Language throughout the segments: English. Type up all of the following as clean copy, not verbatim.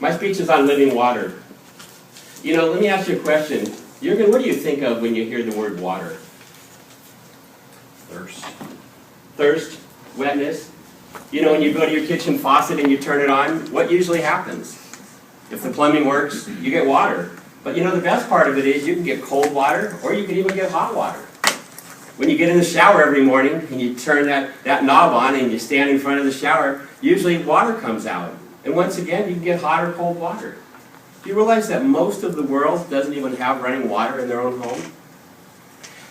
My speech is on living water. You know, let me ask you a question. Jürgen, what do you think of when you hear the word water? Thirst. Thirst? Wetness? You know, when you go to your kitchen faucet and you turn it on, what usually happens? If the plumbing works, you get water. But you know, the best part of it is you can get cold water or you can even get hot water. When you get in the shower every morning and you turn that knob on and you stand in front of the shower, usually water comes out. And once again, you can get hot or cold water. Do you realize that most of the world doesn't even have running water in their own home?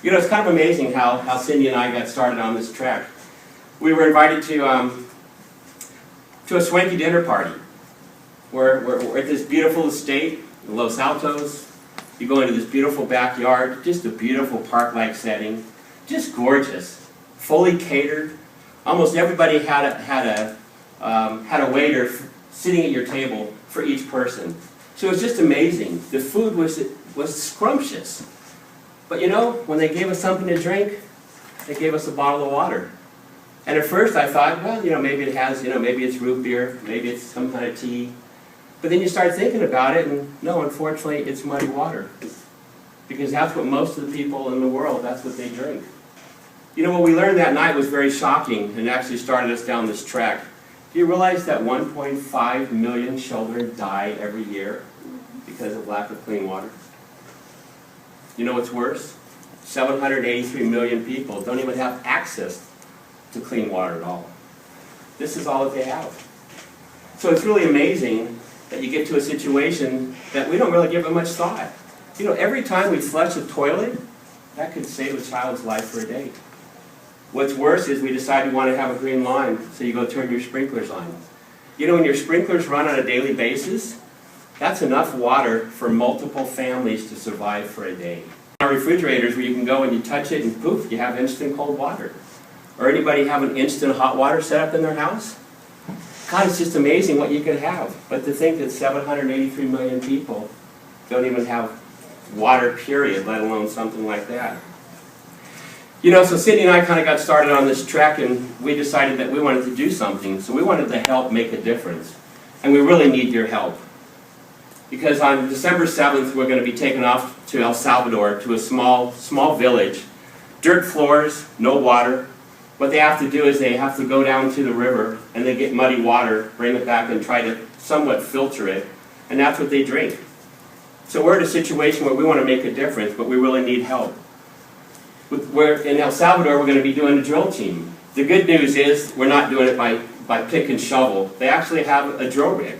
You know, it's kind of amazing how Cindy and I got started on this trek. We were invited to a swanky dinner party. We're at this beautiful estate in Los Altos. You go into this beautiful backyard, just a beautiful park-like setting, just gorgeous, fully catered. Almost everybody had a waiter sitting at your table for each person. So it was just amazing. The food was scrumptious. But you know, when they gave us something to drink, they gave us a bottle of water. And at first I thought, well, you know, maybe it has, you know, maybe it's root beer, maybe it's some kind of tea. But then you start thinking about it, and no, unfortunately, it's muddy water. Because that's what most of the people in the world, that's what they drink. You know, what we learned that night was very shocking and actually started us down this track. Do you realize that 1.5 million children die every year because of lack of clean water? You know what's worse? 783 million people don't even have access to clean water at all. This is all that they have. So it's really amazing that you get to a situation that we don't really give it much thought. You know, every time we flush a toilet, that could save a child's life for a day. What's worse is we decide we want to have a green line, so you go turn your sprinklers on. You know, when your sprinklers run on a daily basis, that's enough water for multiple families to survive for a day. Our refrigerators, where you can go and you touch it and poof, you have instant cold water. Or anybody have an instant hot water set up in their house? God, it's just amazing what you can have. But to think that 783 million people don't even have water, period, let alone something like that. You know, so Cindy and I kind of got started on this trek, and we decided that we wanted to do something. So we wanted to help make a difference. And we really need your help. Because on December 7th, we're going to be taken off to El Salvador, to a small village. Dirt floors, no water. What they have to do is they have to go down to the river, and they get muddy water, bring it back, and try to somewhat filter it. And that's what they drink. So we're in a situation where we want to make a difference, but we really need help. In El Salvador, we're going to be doing a drill team. The good news is we're not doing it by pick and shovel. They actually have a drill rig.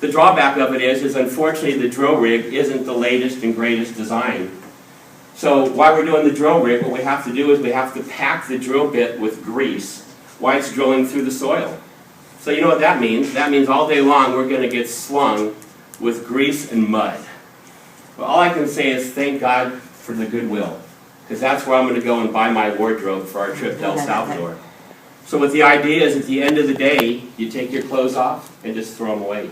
The drawback of it is unfortunately the drill rig isn't the latest and greatest design. So while we're doing the drill rig, what we have to do is we have to pack the drill bit with grease while it's drilling through the soil. So you know what that means? That means all day long we're going to get slung with grease and mud. Well, all I can say is thank God for the goodwill, because that's where I'm going to go and buy my wardrobe for our trip to El Salvador. So what the idea is, at the end of the day, you take your clothes off and just throw them away.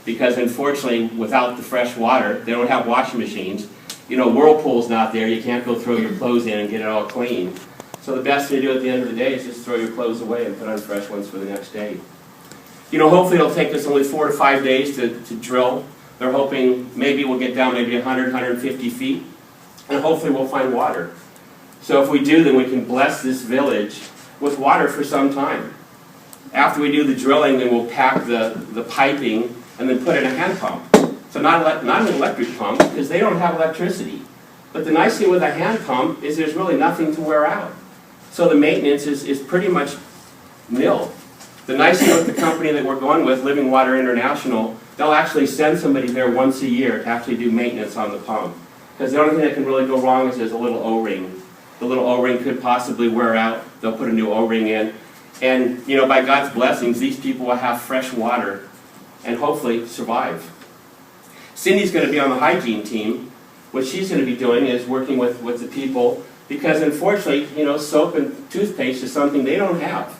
Because unfortunately, without the fresh water, they don't have washing machines. You know, Whirlpool's not there. You can't go throw your clothes in and get it all clean. So the best thing to do at the end of the day is just throw your clothes away and put on fresh ones for the next day. You know, hopefully it'll take us only 4 to 5 days to drill. They're hoping maybe we'll get down maybe 100, 150 feet. And hopefully we'll find water. So if we do, then we can bless this village with water for some time. After we do the drilling, then we'll pack the piping and then put in a hand pump. So not an electric pump, because they don't have electricity. But the nice thing with a hand pump is there's really nothing to wear out. So the maintenance is pretty much nil. The nice thing with the company that we're going with, Living Water International, they'll actually send somebody there once a year to actually do maintenance on the pump. Because the only thing that can really go wrong is there's a little O-ring. The little O-ring could possibly wear out. They'll put a new O-ring in. And, you know, by God's blessings, these people will have fresh water and hopefully survive. Cindy's going to be on the hygiene team. What she's going to be doing is working with the people, because unfortunately, you know, soap and toothpaste is something they don't have.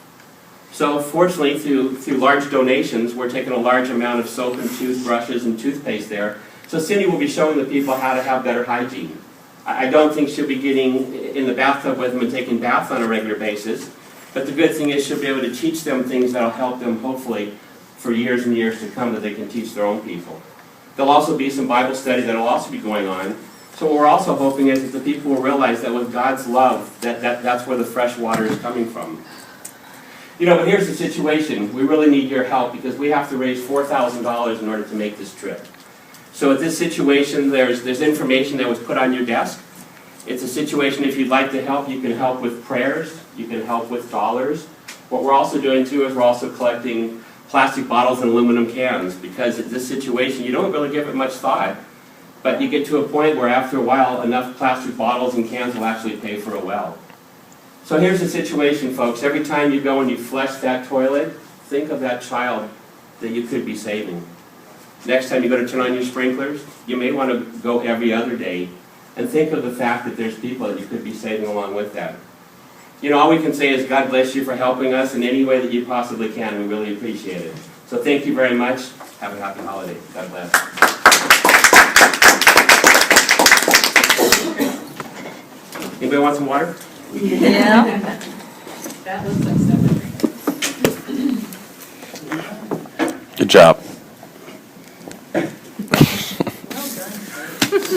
So fortunately, through large donations, we're taking a large amount of soap and toothbrushes and toothpaste there. So Cindy will be showing the people how to have better hygiene. I don't think she'll be getting in the bathtub with them and taking baths on a regular basis. But the good thing is she'll be able to teach them things that will help them hopefully for years and years to come that they can teach their own people. There'll also be some Bible study that will also be going on. So what we're also hoping is that the people will realize that with God's love, that's where the fresh water is coming from. You know, but here's the situation. We really need your help because we have to raise $4,000 in order to make this trip. So at this situation, there's information that was put on your desk. It's a situation, if you'd like to help, you can help with prayers, you can help with dollars. What we're also doing too is we're also collecting plastic bottles and aluminum cans, because in this situation you don't really give it much thought, but you get to a point where after a while enough plastic bottles and cans will actually pay for a well. So here's the situation, folks. Every time you go and you flush that toilet, think of that child that you could be saving. Next time you go to turn on your sprinklers, you may want to go every other day and think of the fact that there's people that you could be saving along with that. You know, all we can say is God bless you for helping us in any way that you possibly can. We really appreciate it. So thank you very much. Have a happy holiday. God bless. Anybody want some water? Yeah. That looks like stuff. Good job.